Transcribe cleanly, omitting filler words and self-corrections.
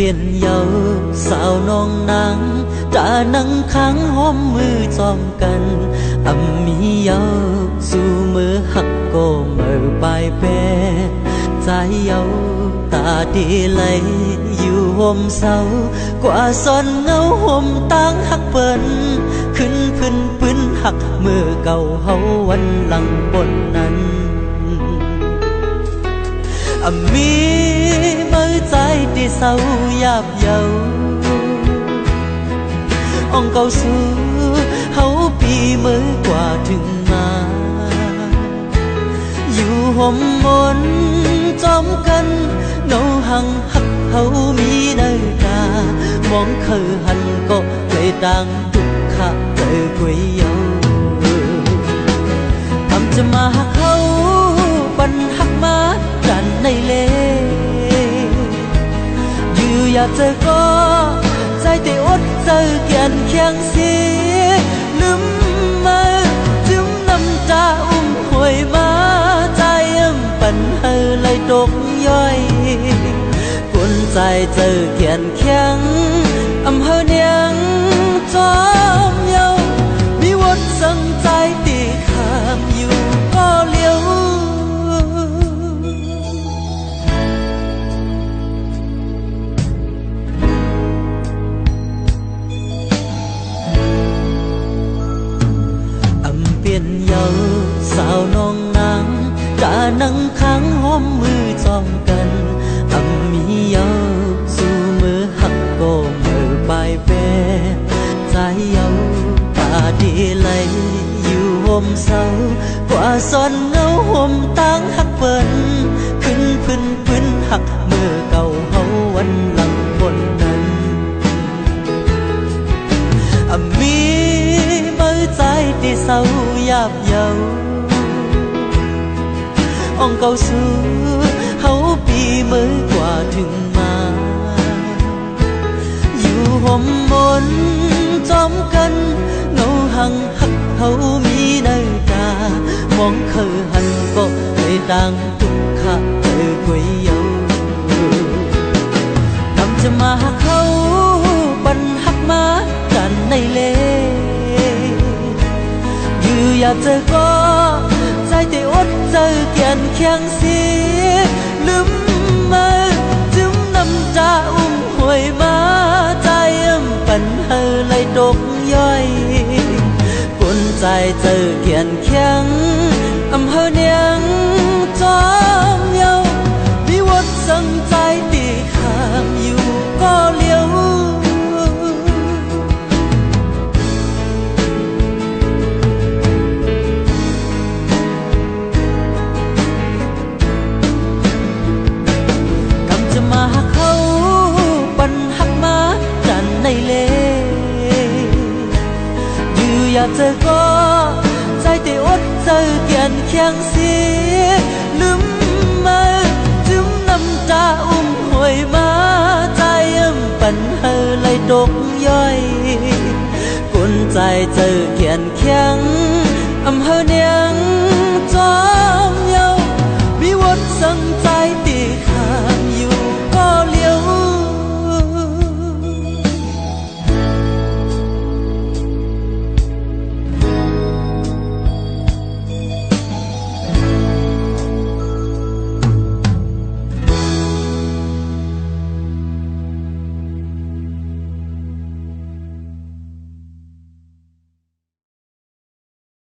ลี่ยนเยาสาวน้องนางจะนั่งค้างห้อมมือจอมกันมีเยาสู่มือหักก็มือปลายแปรใจเยาตาดีไหลอยู่ห่มเศร้ากว่าซ่อนเงาห่มตั้งหักเปิ้นขึ้นพื้นปืนหักมือเก่าเฮาวันหลังบนนั้นมีมือใจที่เศร้าหยาบเยาอ่องเก่าสู้เฮาปีมือกว่าถึงมาอยู่ห่มมนจอมกันเงาหังหักเฮามีเดินตามองเคยหันก็เลยดังทุกขะเลยคุยเยาทำจะมาหักเฮาปันหักมาดันในเลอยู่อยากเจอก็ใจแต่อดเจอเกียนเคียงเสียลืมมาจึงน้ำตาหวยมาใจปันเฮอเลยตกย่อยกุนใจเจอเกียนเคียงเฮอเนียงจอมเยามีวัดสังใจตีข้างอยู่ก็เลี้ยวเปลี่ยนเยาสาวน้องนางจะนั่งค้างห้อมมือจอมกันมีเยาสู่มือหักก็มือปลายแปรใจเยาตาดีไหลอยู่ห่มเศร้ากว่าซ่อนเงาห่มตั้งหักเปิ้นขึ้นพื้นหักมือเก่าเฮาวันหลังบนนั้นมีมือใจที่เศร้าหยาบเยาอ่องเก่าสู้เฮาปีมือกว่าถึงมาอยู่ห่มมนจอมกันเงาหังหักเฮามีเดินตามองเคยหันก็เลยดังทุกขะเลยคุยเยาทำจะมาหักเฮาปันหักมากันในเลอยู่อยากเจอก็ใจแต่อดเจอเกียนเคียงเสียลืมมาจึงน้ำตาหวยมาใจปันเฮอเลยตกย่อยกุนใจเจอเกียนเคียงเฮอเนียงจอมเยามีวัดสังใจตีข้างอยู่ก็เลี้ยวมาหักเขาปันหักมาดันในเลอยู่อยากเจอก็ใจแต่อดเจอเกียนเคียงเสียลืมมาจึงน้ำตาหวยมาใจปันเฮอเลยตกย่อยกุนใจเจอเกียนเคียงเฮอ